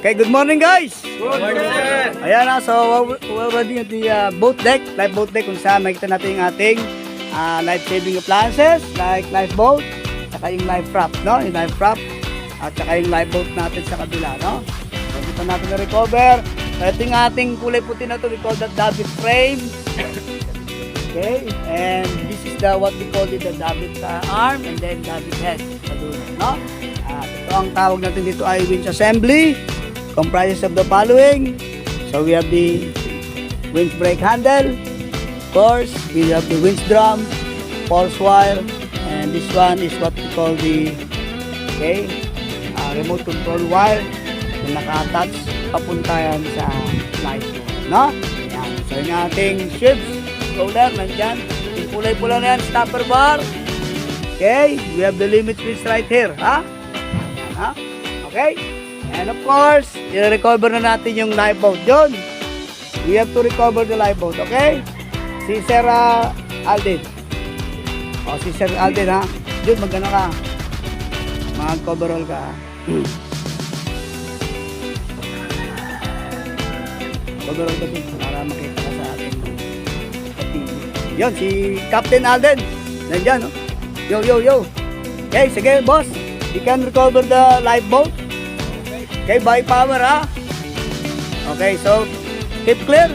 Okay, good morning guys! Good morning, sir. Ayan na, so we're already at the boat deck, life boat deck kung saan makikita natin yung ating life-saving appliances like lifeboat, saka yung life raft, no? Yung life raft, at saka yung lifeboat natin sa kabila, no? So dito natin na-recover. So ito yung ating kulay puti na to, we call that David frame. Okay, and this is the what we call it, the David arm and then David head sa dulo, no? Ito ang tawag natin dito ay winch assembly, comprises of the following. So we have the winch brake handle, of course we have the winch drum, force wire, and this one is what we call the remote control wire na naka-attach papunta yan sa light, no? Yan. So yung ating ships roller nandyan, yung kulay pula na yan, stopper bar. Okay, we have the limit switch right here, ha? Ha? Okay, and of course i-recover na natin yung lifeboat yun. We have to recover the lifeboat, okay? Si Sir Alden, o si Sir Alden, ha? Yun, magano ka, mag-coverall ka, ha? Coverall ka dun para makita ka sa atin. Yun, si Captain Alden nandyan, no? Yo, yo, yo. Okay, sige boss, you can recover the lifeboat. Okay, by power, ha? Okay, so keep clear.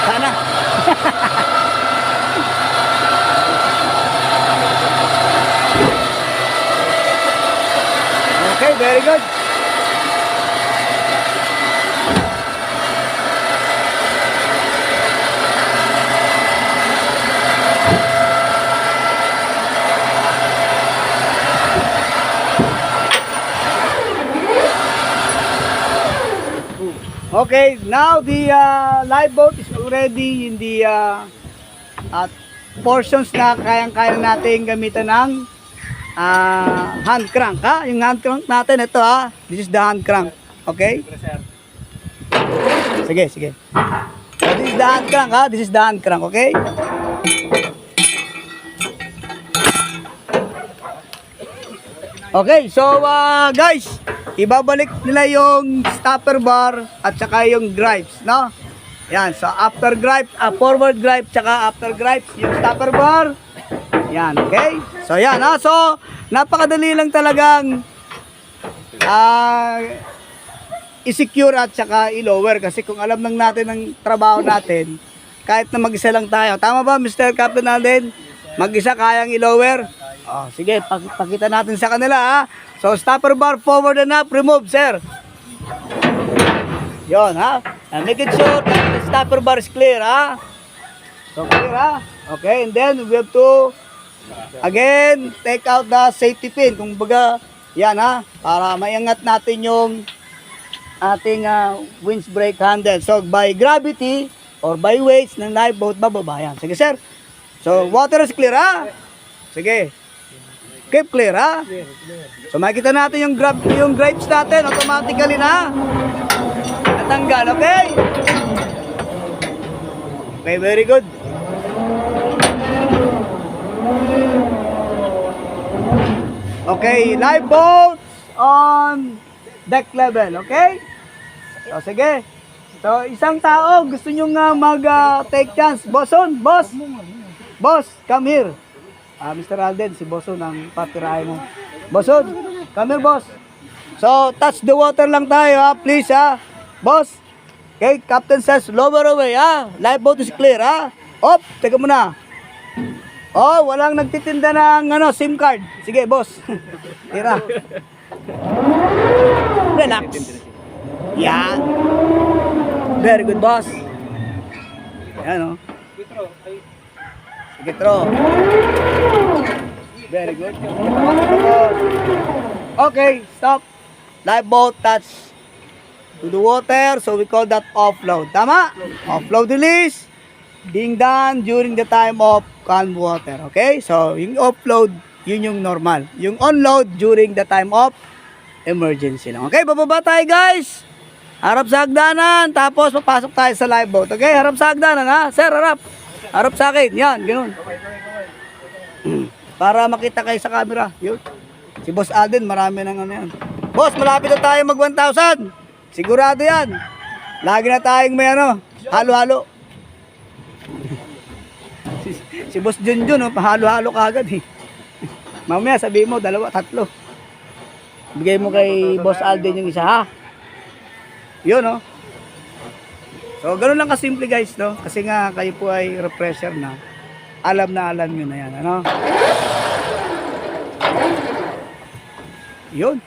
Sana. Okay, very good. Okay, now the lifeboat is already in the portions na kayang-kaya natin gamitan ng hand crank, ha? Yung hand crank natin, ito, ha? This is the hand crank, okay? Sige, sige. So, this is the hand crank, ha? This is the hand crank, okay? Okay, so guys, ibabalik nila yung stopper bar at saka yung gripes, no? Yan, so after gripe, forward gripe tsaka after gripe, yung stopper bar. Yan, okay? So yan, ha? So napakadali lang talagang i-secure at saka i-lower kasi kung alam lang natin ang trabaho natin, kahit na mag-isa lang tayo. Tama ba, Mr. Captain Alden? Mag-isa kayang i-lower? Oh, sige, pakita natin sa kanila, ha? So, stopper bar forward and up, remove, sir. Yon, ha? And make it sure that the stopper bar is clear, ha? So, clear, ha? Okay, and then we have to, again, take out the safety pin. Kung baga, yan, ha? Para maiangat natin yung ating winch brake handle. So, by gravity or by weights ng lifeboat, bababa yan. Sige, sir. So, water is clear, ha? Sige. Keep clear, ha? So makikita natin yung gripes natin automatically na natanggal, okay? Okay, very good. Okay, lifeboat on deck level, okay? So sige. So isang tao gusto nyo nga mag-take chance. Boson, boss. Boss, come here. Mr. Alden, si Boson ang patirahin mo. Boson, come here, boss. So, touch the water lang tayo, ha? Please, ha? Boss. Okay, Captain says, lower away, ha? Lifeboat is clear, ha? Op, teka muna. Oh, walang nagtitinda ng SIM card. Sige, boss. Tira. Relax. Yan. Very good, boss. Yan, oh. Sige, throw. Very good. Okay, stop. Lifeboat touch to the water, so we call that offload. Tama? Offload release being done during the time of calm water. Okay? So, yung offload yun yung normal. Yung on-load during the time of emergency lang. Okay, bababa tayo guys. Harap sa hagdanan, tapos papasok tayo sa live boat. Okay, harap sa hagdanan ha. Sir, harap. Harap sa akin. Yan, ganun. Para makita kayo sa camera. Yun. Si Boss Alden, marami ng ano yan. Boss, malapit na tayo mag 1,000. Sigurado yan. Lagi na tayong may ano, halo-halo. Si Boss Junjun, oh, pahalo-halo kagad eh. Mamaya sabihin mo, 2, 3. Bigay mo kay Boss Alden yung isa ha. Yun oh. So ganoon lang kasimple guys no. Kasi nga kayo po ay refresher na. Alam nyo na yan ano. Yun.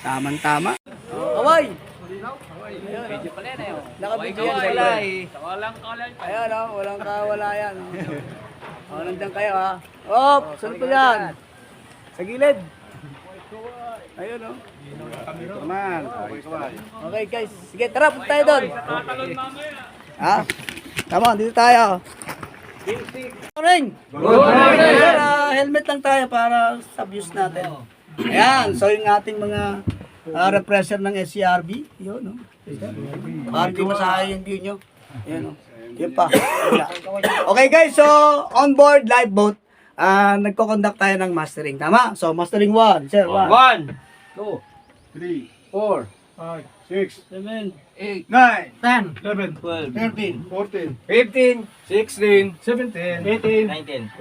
Tamang-tama. Kaway. Video pala yan eh. Nakabidyo yan siyempre. Walang kalan. Ayan oh, walang kawala yan. Oh, nandiyan kayo ha. Oh, sunod po yan. Sa gilid. Ayun oh. Naman. Okay guys, sige tara punta tayo doon. Ha? Tama, dito tayo. Good morning. Sir, helmet lang tayo para sa views natin. Ayan, so yung ating mga refresher ng SCRB. Yun, no? Para di masahay yung view nyo. Ayan, no? Yun pa. Okay guys, so on board live boat, nagko-conduct tayo ng mastering. Tama? So mastering 1, sir, 1. 1, 2, 3, 4, 5, 6, 7, 8, 9, 10, 11, 12, 13. 14, 15, 16, 17, 18, 19,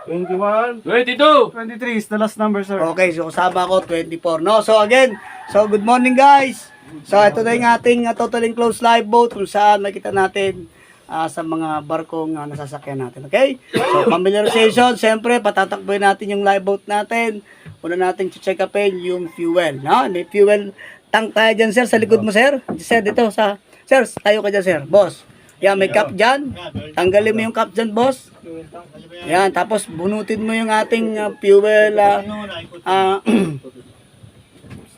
21, 22. 23 is the last number, sir. Okay, so kasama ko 24. No, so again, so good morning guys. So ito na yung ating totally closed live boat kung saan makita natin sa mga barkong nasasakyan natin. Okay? So familiarization, siyempre patatakboy natin yung live boat natin. Una natin check upin yung fuel. No? May fuel tank tayo dyan sir, sa likod mo sir. Sir, dito sa, sir, tayo ka dyan sir, boss. Yan, may cap dyan. Tanggalin mo yung cap dyan, boss. Yan, tapos bunutin mo yung ating fuel.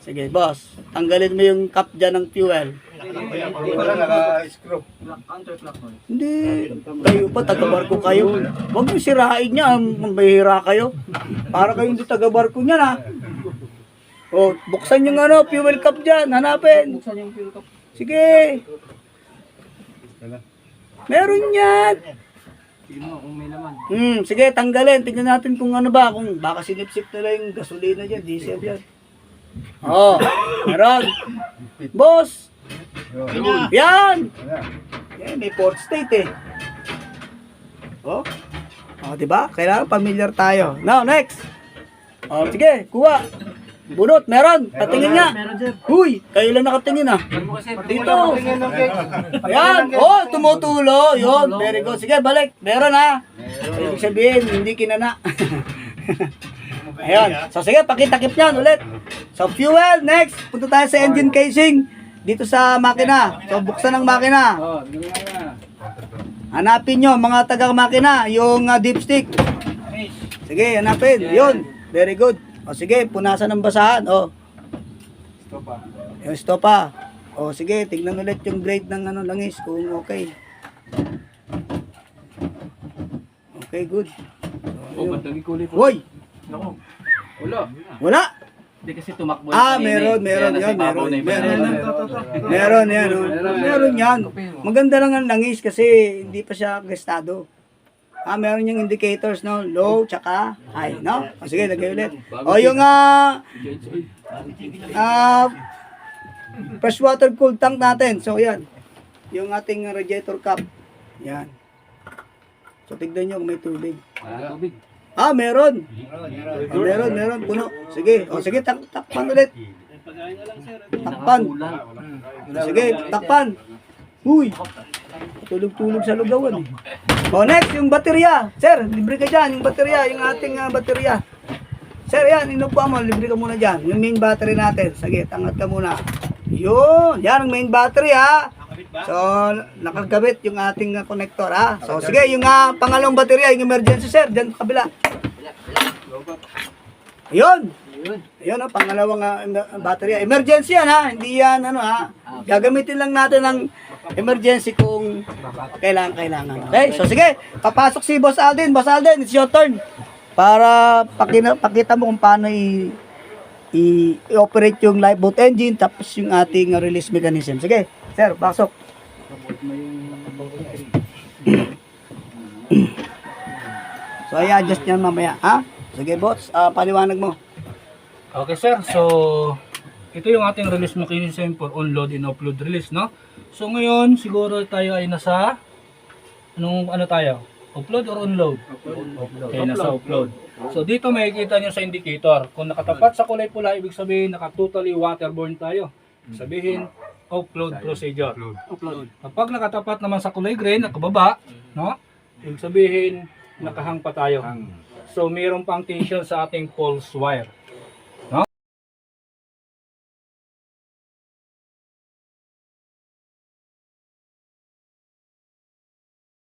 Sige, boss. Tanggalin mo yung cap dyan ng fuel. Wala naka-screw. Hindi. Kayo pa, taga-barko kayo. Huwag mo sirain niya. Mambihira kayo. Para kayo hindi taga-barko niya na. O, buksan yung ano, fuel cap dyan. Hanapin. Buksan yung fuel cap. Sige. Meron yan. Sige, tanggalin. Tingnan natin kung ano ba. Kung baka sinip-sip nila yung gasolina dyan. Diesel yan. Oh, meron. Boss. Yan. Yan, may port state eh. Oh. Oh, di ba? Kailangan familiar tayo. Now, next. Oh, sige, kuha. Bunot, meron. Patingin nga. Huy, kayo lang nakatingin ah. Dito. Ayan. Oh, tumutulo. Yun, very good. Sige, balik. Meron ah. Ibig sabihin, hindi kinana. Ayan. So, sige, pakitakip yan ulit. So, fuel. Next. Punta tayo sa engine casing. Dito sa makina. So, buksan ang makina. Hanapin nyo, mga taga-makina, yung dipstick. Sige, hanapin. Yun. Very good. O, sige, punasan ng basahan. O. Yung stopa. O, sige, tignan ulit yung grade ng ano, langis kung okay. Okay, good. Hoy! Wala. Wala! Hindi kasi tumakbo. Meron yan. Meron yan. Maganda lang ang langis kasi hindi pa siya gestado. Meron yung indicators, no? Low, tsaka high, no? O, sige, lagay ulit. O, yung freshwater cooled tank natin. So, yan. Yung ating radiator cap. Yan. So, tignan nyo kung may tubig. Tubig. Meron. Meron. Puno. Sige. O, sige, takpan ulit. Takpan. Sige, takpan. Uy. Tulog-tulog sa lugawan eh. O, next, yung baterya. Sir, libre ka dyan. Yung baterya, yung ating baterya. Sir, yan, inupuan mo. Libre ka muna dyan. Yung main battery natin. Sige, tangat ka muna. Yun. Yan ang main battery ha. So, nakagabit yung ating connector ha. So, sige, yung pangalawang baterya, yung emergency sir, dyan kabila. Ayun. Ayun ha, pangalawang baterya. Emergency yan ha, hindi yan ano ha. Gagamitin lang natin ng emergency kung kailangan. Okay, so sige, papasok si Boss Alden. Boss Alden, it's your turn. para pakita mo kung paano i-operate yung lifeboat engine tapos yung ating release mechanism. Sige, sir, pasok. So, i-adjust yan mamaya, ha? Sige, boss, paliwanag mo. Okay sir, so ito yung ating release mechanism for onload and offload release, no? So ngayon, siguro tayo ay nasa ano tayo? Offload or onload? Okay, nasa offload. So dito makikita nyo sa indicator, kung nakatapat sa kulay pula, ibig sabihin naka-totally waterborne tayo. Ibig sabihin, offload procedure. Kapag nakatapat naman sa kulay green, nakababa, no? Ibig sabihin, nakahang pa tayo. So mayroon pang tension sa ating pulse wire.